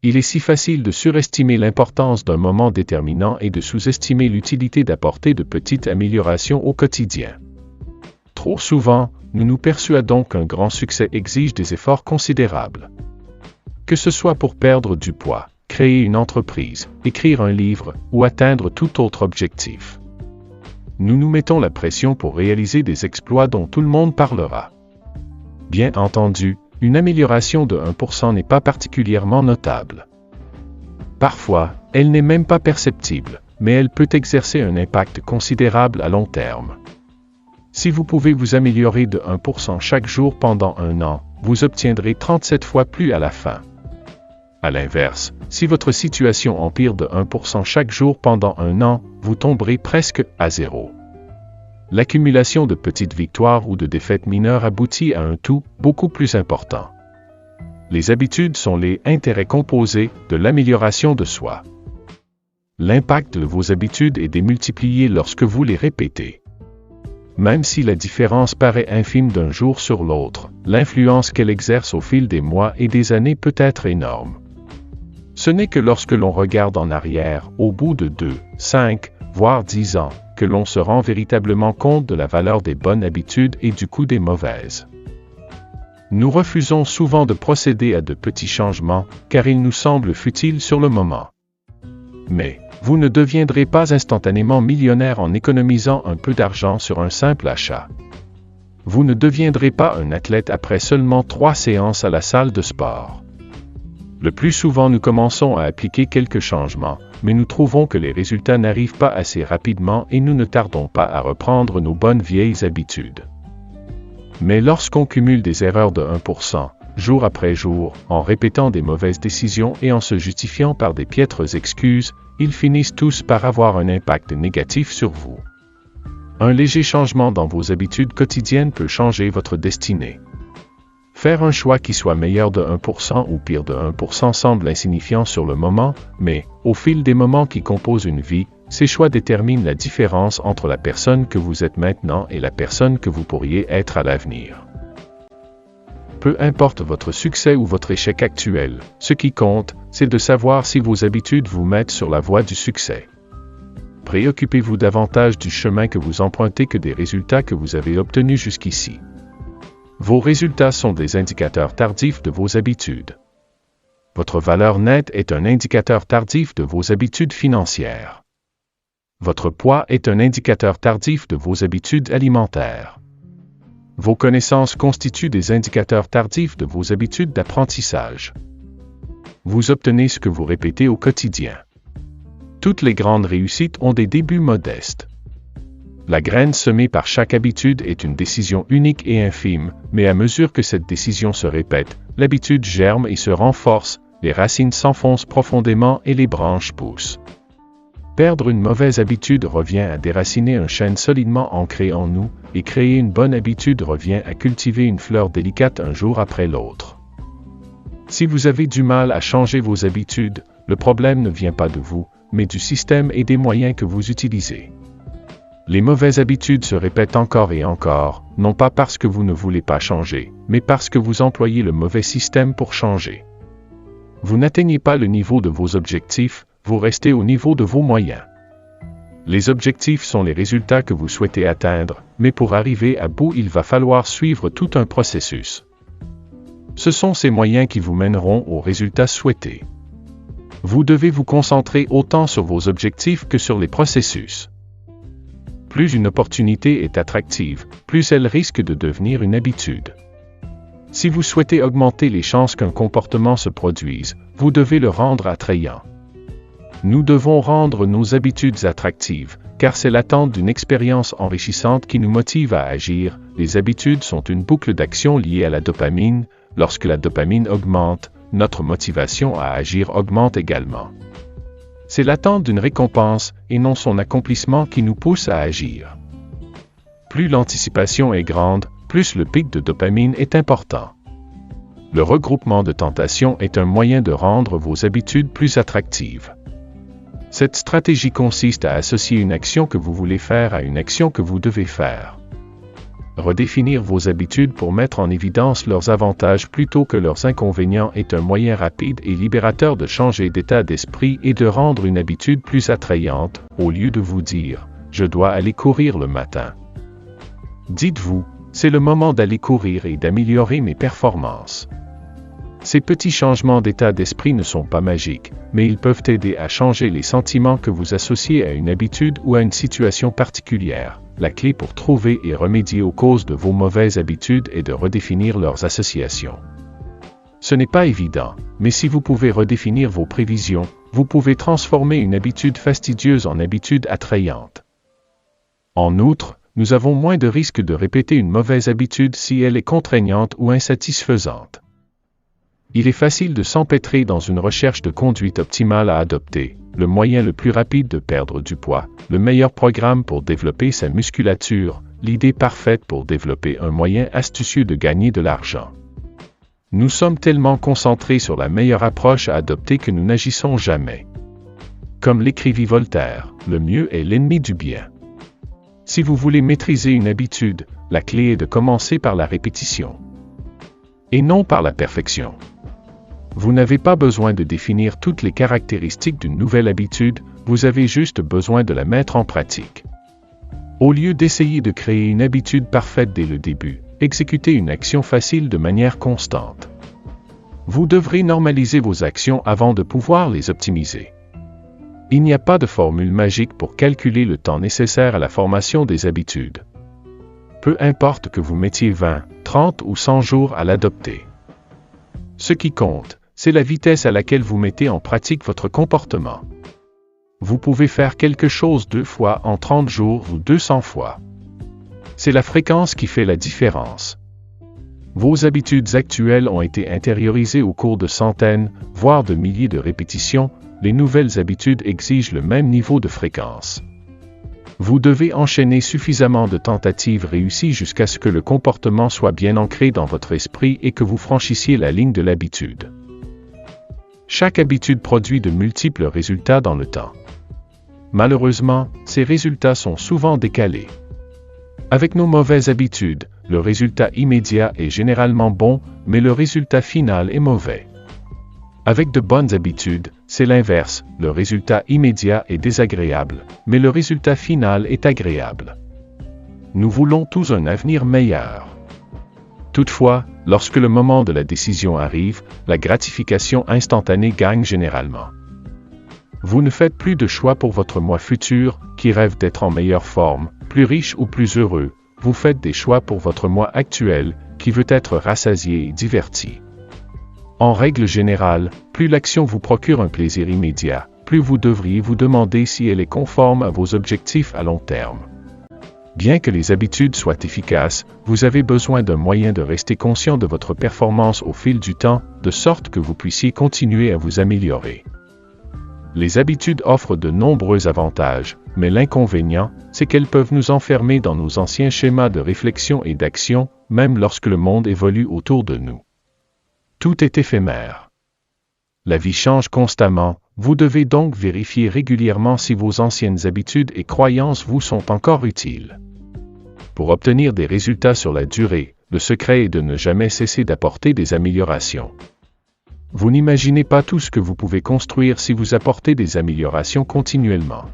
Il est si facile de surestimer l'importance d'un moment déterminant et de sous-estimer l'utilité d'apporter de petites améliorations au quotidien. Trop souvent, nous nous persuadons qu'un grand succès exige des efforts considérables. Que ce soit pour perdre du poids, créer une entreprise, écrire un livre ou atteindre tout autre objectif. Nous nous mettons la pression pour réaliser des exploits dont tout le monde parlera. Bien entendu, une amélioration de 1% n'est pas particulièrement notable. Parfois, elle n'est même pas perceptible, mais elle peut exercer un impact considérable à long terme. Si vous pouvez vous améliorer de 1% chaque jour pendant un an, vous obtiendrez 37 fois plus à la fin. À l'inverse, si votre situation empire de 1% chaque jour pendant un an, vous tomberez presque à zéro. L'accumulation de petites victoires ou de défaites mineures aboutit à un tout beaucoup plus important. Les habitudes sont les intérêts composés de l'amélioration de soi. L'impact de vos habitudes est démultiplié lorsque vous les répétez. Même si la différence paraît infime d'un jour sur l'autre, l'influence qu'elle exerce au fil des mois et des années peut être énorme. Ce n'est que lorsque l'on regarde en arrière, au bout de 2, 5, voire 10 ans, que l'on se rend véritablement compte de la valeur des bonnes habitudes et du coût des mauvaises. Nous refusons souvent de procéder à de petits changements, car ils nous semblent futiles sur le moment. Mais, vous ne deviendrez pas instantanément millionnaire en économisant un peu d'argent sur un simple achat. Vous ne deviendrez pas un athlète après seulement 3 séances à la salle de sport. Le plus souvent nous commençons à appliquer quelques changements, mais nous trouvons que les résultats n'arrivent pas assez rapidement et nous ne tardons pas à reprendre nos bonnes vieilles habitudes. Mais lorsqu'on cumule des erreurs de 1%, jour après jour, en répétant des mauvaises décisions et en se justifiant par des piètres excuses, ils finissent tous par avoir un impact négatif sur vous. Un léger changement dans vos habitudes quotidiennes peut changer votre destinée. Faire un choix qui soit meilleur de 1% ou pire de 1% semble insignifiant sur le moment, mais, au fil des moments qui composent une vie, ces choix déterminent la différence entre la personne que vous êtes maintenant et la personne que vous pourriez être à l'avenir. Peu importe votre succès ou votre échec actuel, ce qui compte, c'est de savoir si vos habitudes vous mettent sur la voie du succès. Préoccupez-vous davantage du chemin que vous empruntez que des résultats que vous avez obtenus jusqu'ici. Vos résultats sont des indicateurs tardifs de vos habitudes. Votre valeur nette est un indicateur tardif de vos habitudes financières. Votre poids est un indicateur tardif de vos habitudes alimentaires. Vos connaissances constituent des indicateurs tardifs de vos habitudes d'apprentissage. Vous obtenez ce que vous répétez au quotidien. Toutes les grandes réussites ont des débuts modestes. La graine semée par chaque habitude est une décision unique et infime, mais à mesure que cette décision se répète, l'habitude germe et se renforce, les racines s'enfoncent profondément et les branches poussent. Perdre une mauvaise habitude revient à déraciner un chêne solidement ancré en nous, et créer une bonne habitude revient à cultiver une fleur délicate un jour après l'autre. Si vous avez du mal à changer vos habitudes, le problème ne vient pas de vous, mais du système et des moyens que vous utilisez. Les mauvaises habitudes se répètent encore et encore, non pas parce que vous ne voulez pas changer, mais parce que vous employez le mauvais système pour changer. Vous n'atteignez pas le niveau de vos objectifs, vous restez au niveau de vos moyens. Les objectifs sont les résultats que vous souhaitez atteindre, mais pour arriver à bout, il va falloir suivre tout un processus. Ce sont ces moyens qui vous mèneront aux résultats souhaités. Vous devez vous concentrer autant sur vos objectifs que sur les processus. Plus une opportunité est attractive, plus elle risque de devenir une habitude. Si vous souhaitez augmenter les chances qu'un comportement se produise, vous devez le rendre attrayant. Nous devons rendre nos habitudes attractives, car c'est l'attente d'une expérience enrichissante qui nous motive à agir. Les habitudes sont une boucle d'action liée à la dopamine. Lorsque la dopamine augmente, notre motivation à agir augmente également. C'est l'attente d'une récompense, et non son accomplissement qui nous pousse à agir. Plus l'anticipation est grande, plus le pic de dopamine est important. Le regroupement de tentations est un moyen de rendre vos habitudes plus attractives. Cette stratégie consiste à associer une action que vous voulez faire à une action que vous devez faire. Redéfinir vos habitudes pour mettre en évidence leurs avantages plutôt que leurs inconvénients est un moyen rapide et libérateur de changer d'état d'esprit et de rendre une habitude plus attrayante, au lieu de vous dire « je dois aller courir le matin ». Dites-vous « c'est le moment d'aller courir et d'améliorer mes performances ». Ces petits changements d'état d'esprit ne sont pas magiques, mais ils peuvent aider à changer les sentiments que vous associez à une habitude ou à une situation particulière. La clé pour trouver et remédier aux causes de vos mauvaises habitudes est de redéfinir leurs associations. Ce n'est pas évident, mais si vous pouvez redéfinir vos prévisions, vous pouvez transformer une habitude fastidieuse en habitude attrayante. En outre, nous avons moins de risques de répéter une mauvaise habitude si elle est contraignante ou insatisfaisante. Il est facile de s'empêtrer dans une recherche de conduite optimale à adopter, le moyen le plus rapide de perdre du poids, le meilleur programme pour développer sa musculature, l'idée parfaite pour développer un moyen astucieux de gagner de l'argent. Nous sommes tellement concentrés sur la meilleure approche à adopter que nous n'agissons jamais. Comme l'écrivit Voltaire, le mieux est l'ennemi du bien. Si vous voulez maîtriser une habitude, la clé est de commencer par la répétition. Et non par la perfection. Vous n'avez pas besoin de définir toutes les caractéristiques d'une nouvelle habitude, vous avez juste besoin de la mettre en pratique. Au lieu d'essayer de créer une habitude parfaite dès le début, exécutez une action facile de manière constante. Vous devrez normaliser vos actions avant de pouvoir les optimiser. Il n'y a pas de formule magique pour calculer le temps nécessaire à la formation des habitudes. Peu importe que vous mettiez 20, 30 ou 100 jours à l'adopter. Ce qui compte, c'est la vitesse à laquelle vous mettez en pratique votre comportement. Vous pouvez faire quelque chose 2 fois en 30 jours ou 200 fois. C'est la fréquence qui fait la différence. Vos habitudes actuelles ont été intériorisées au cours de centaines, voire de milliers de répétitions, les nouvelles habitudes exigent le même niveau de fréquence. Vous devez enchaîner suffisamment de tentatives réussies jusqu'à ce que le comportement soit bien ancré dans votre esprit et que vous franchissiez la ligne de l'habitude. Chaque habitude produit de multiples résultats dans le temps. Malheureusement, ces résultats sont souvent décalés. Avec nos mauvaises habitudes, le résultat immédiat est généralement bon, mais le résultat final est mauvais. Avec de bonnes habitudes, c'est l'inverse, le résultat immédiat est désagréable, mais le résultat final est agréable. Nous voulons tous un avenir meilleur. Toutefois, lorsque le moment de la décision arrive, la gratification instantanée gagne généralement. Vous ne faites plus de choix pour votre moi futur, qui rêve d'être en meilleure forme, plus riche ou plus heureux, vous faites des choix pour votre moi actuel, qui veut être rassasié et diverti. En règle générale, plus l'action vous procure un plaisir immédiat, plus vous devriez vous demander si elle est conforme à vos objectifs à long terme. Bien que les habitudes soient efficaces, vous avez besoin d'un moyen de rester conscient de votre performance au fil du temps, de sorte que vous puissiez continuer à vous améliorer. Les habitudes offrent de nombreux avantages, mais l'inconvénient, c'est qu'elles peuvent nous enfermer dans nos anciens schémas de réflexion et d'action, même lorsque le monde évolue autour de nous. Tout est éphémère. La vie change constamment, vous devez donc vérifier régulièrement si vos anciennes habitudes et croyances vous sont encore utiles. Pour obtenir des résultats sur la durée, le secret est de ne jamais cesser d'apporter des améliorations. Vous n'imaginez pas tout ce que vous pouvez construire si vous apportez des améliorations continuellement.